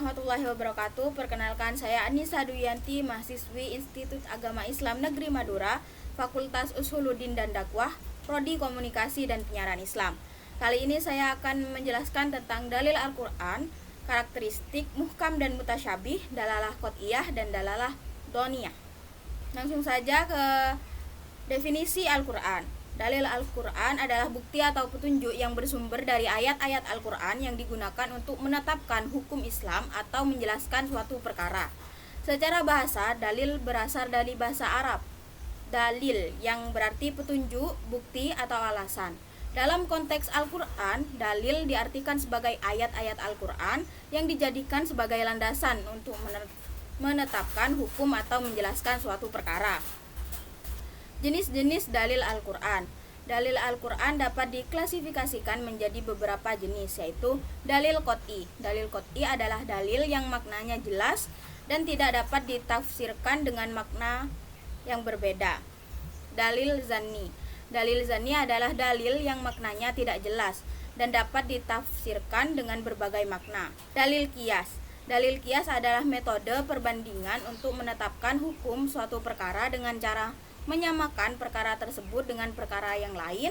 warahmatullahi wabarakatuh. Perkenalkan, saya Anissa Duyanti, mahasiswi Institut Agama Islam Negeri Madura, Fakultas Usuluddin dan Dakwah, Prodi Komunikasi dan Penyiaran Islam. Kali ini saya akan menjelaskan tentang dalil Al-Quran, karakteristik muhkam dan mutasyabih, dalalah qot'iyah dan dalalah dhoniyah. Langsung saja ke definisi Al-Quran. Dalil Al-Quran adalah bukti atau petunjuk yang bersumber dari ayat-ayat Al-Quran yang digunakan untuk menetapkan hukum Islam atau menjelaskan suatu perkara. Secara bahasa, dalil berasal dari bahasa Arab. Dalil yang berarti petunjuk, bukti, atau alasan. Dalam konteks Al-Quran, dalil diartikan sebagai ayat-ayat Al-Quran yang dijadikan sebagai landasan untuk menetapkan hukum atau menjelaskan suatu perkara. Jenis-jenis dalil Al-Quran. Dalil Al-Quran dapat diklasifikasikan menjadi beberapa jenis, yaitu dalil qot'i. Dalil qot'i adalah dalil yang maknanya jelas dan tidak dapat ditafsirkan dengan makna yang berbeda. Dalil zanni. Dalil zanni adalah dalil yang maknanya tidak jelas dan dapat ditafsirkan dengan berbagai makna. Dalil qiyas. Dalil qiyas adalah metode perbandingan untuk menetapkan hukum suatu perkara dengan cara menyamakan perkara tersebut dengan perkara yang lain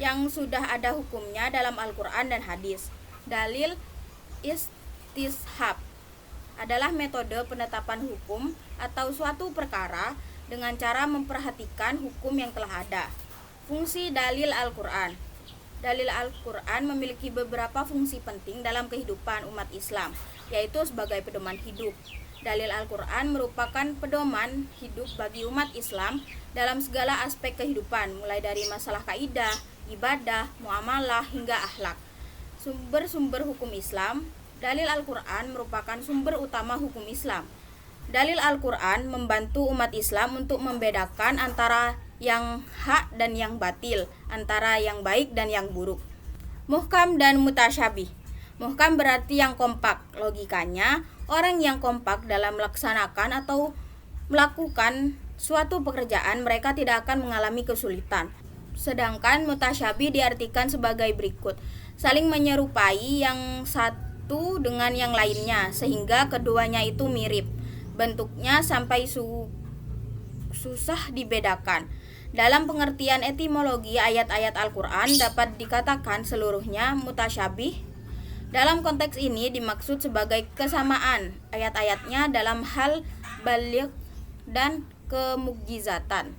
yang sudah ada hukumnya dalam Al-Quran dan hadis. Dalil istishab adalah metode penetapan hukum atau suatu perkara dengan cara memperhatikan hukum yang telah ada. Fungsi dalil Al-Quran. Dalil Al-Quran memiliki beberapa fungsi penting dalam kehidupan umat Islam, yaitu sebagai pedoman hidup. Dalil Al-Quran merupakan pedoman hidup bagi umat Islam dalam segala aspek kehidupan, mulai dari masalah kaidah, ibadah, muamalah, hingga akhlak. Sumber-sumber hukum Islam. Dalil Al-Quran merupakan sumber utama hukum Islam. Dalil Al-Quran membantu umat Islam untuk membedakan antara yang hak dan yang batil, antara yang baik dan yang buruk. Muhkam dan mutasyabih. Muhkam berarti yang kompak. Logikanya, orang yang kompak dalam melaksanakan atau melakukan suatu pekerjaan, mereka tidak akan mengalami kesulitan. Sedangkan mutasyabih diartikan sebagai berikut: saling menyerupai yang satu dengan yang lainnya, sehingga keduanya itu mirip bentuknya sampai susah dibedakan. Dalam pengertian etimologi ayat-ayat Al-Quran dapat dikatakan seluruhnya mutasyabih. Dalam konteks ini dimaksud sebagai kesamaan ayat-ayatnya dalam hal baligh dan kemukjizatan.